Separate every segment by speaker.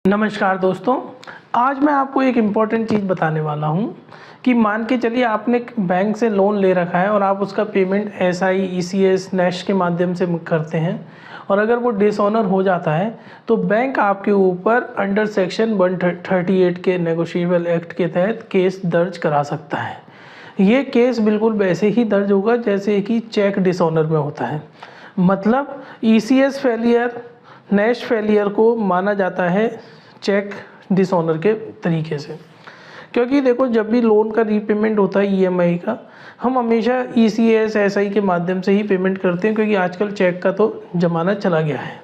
Speaker 1: नमस्कार दोस्तों, आज मैं आपको एक इम्पॉर्टेंट चीज़ बताने वाला हूं कि मान के चलिए आपने बैंक से लोन ले रखा है और आप उसका पेमेंट एसआई, ईसीएस, नेस्ट के माध्यम से करते हैं और अगर वो डिसऑनर हो जाता है तो बैंक आपके ऊपर अंडर सेक्शन 138 के नेगोशिएबल एक्ट के तहत केस दर्ज करा सकता है। ये केस बिल्कुल वैसे ही दर्ज होगा जैसे कि चेक डिसऑनर में होता है। मतलब ईसीएस फेलियर, नेस्ट फेलियर को माना जाता है चेक डिसऑनर के तरीके से, क्योंकि देखो जब भी लोन का रीपेमेंट होता है ईएमआई का, हम हमेशा ईसीएस एसआई के माध्यम से ही पेमेंट करते हैं, क्योंकि आजकल चेक का तो ज़माना चला गया है।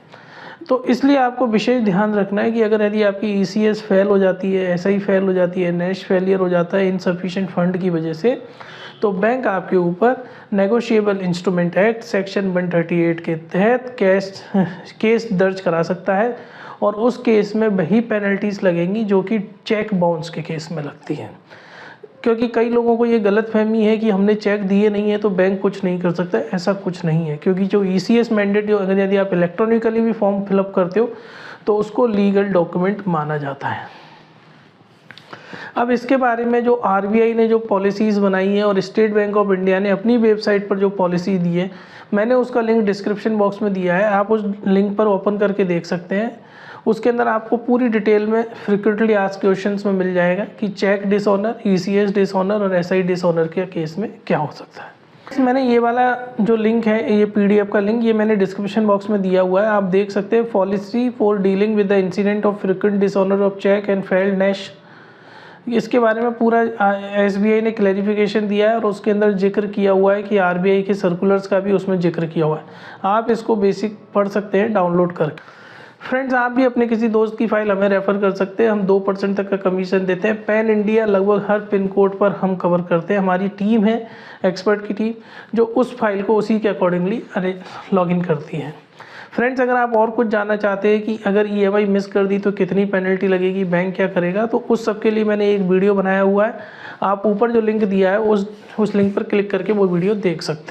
Speaker 1: तो इसलिए आपको विशेष ध्यान रखना है कि अगर यदि आपकी ईसीएस फेल हो जाती है, एसआई फेल हो जाती है, नेस्ट फेलियर हो जाता है इनसफिशिएंट फंड की वजह से, तो बैंक आपके ऊपर नेगोशिएबल इंस्ट्रूमेंट एक्ट सेक्शन 138 के तहत केस दर्ज करा सकता है और उस केस में वही पेनल्टीज़ लगेंगी जो कि चेक बाउंस के केस में लगती हैं। क्योंकि कई लोगों को ये गलतफहमी है कि हमने चेक दिए नहीं है तो बैंक कुछ नहीं कर सकता। ऐसा कुछ नहीं है, क्योंकि जो ईसीएस मैंडेट अगर यदि आप इलेक्ट्रॉनिकली भी फॉर्म फिलअप करते हो तो उसको लीगल डॉक्यूमेंट माना जाता है। अब इसके बारे में जो आरबीआई ने जो पॉलिसीज़ बनाई हैं और स्टेट बैंक ऑफ इंडिया ने अपनी वेबसाइट पर जो पॉलिसी दी है, मैंने उसका लिंक डिस्क्रिप्शन बॉक्स में दिया है, आप उस लिंक पर ओपन करके देख सकते हैं। उसके अंदर आपको पूरी डिटेल में फ्रीक्वेंटली आस्क्ड क्वेश्चंस में मिल जाएगा कि चेक डिसऑनर, ईसीएस डिसऑनर और एसआई डिसऑनर के केस में क्या हो सकता है। मैंने ये वाला जो लिंक है, ये पीडीएफ का लिंक, ये मैंने डिस्क्रिप्शन बॉक्स में दिया हुआ है, आप देख सकते हैं। Policy for dealing with the incident of frequent dishonour of cheque and failed nest, इसके बारे में पूरा एसबीआई ने क्लैरिफिकेशन दिया है और उसके अंदर जिक्र किया हुआ है कि आरबीआई के सर्कुलर्स का भी उसमें जिक्र किया हुआ है। आप इसको बेसिक पढ़ सकते हैं डाउनलोड करके। फ्रेंड्स, आप भी अपने किसी दोस्त की फाइल हमें रेफ़र कर सकते हैं, हम 2% तक का कमीशन देते हैं। पैन इंडिया लगभग हर पिन कोड पर हम कवर करते हैं। हमारी टीम है, एक्सपर्ट की टीम, जो उस फाइल को उसी के अकॉर्डिंगली लॉगिन करती है। फ्रेंड्स, अगर आप और कुछ जानना चाहते हैं कि अगर ईएमआई मिस कर दी तो कितनी पेनल्टी लगेगी, बैंक क्या करेगा, तो उस सब के लिए मैंने एक वीडियो बनाया हुआ है। आप ऊपर जो लिंक दिया है उस लिंक पर क्लिक करके वो वीडियो देख सकते हैं।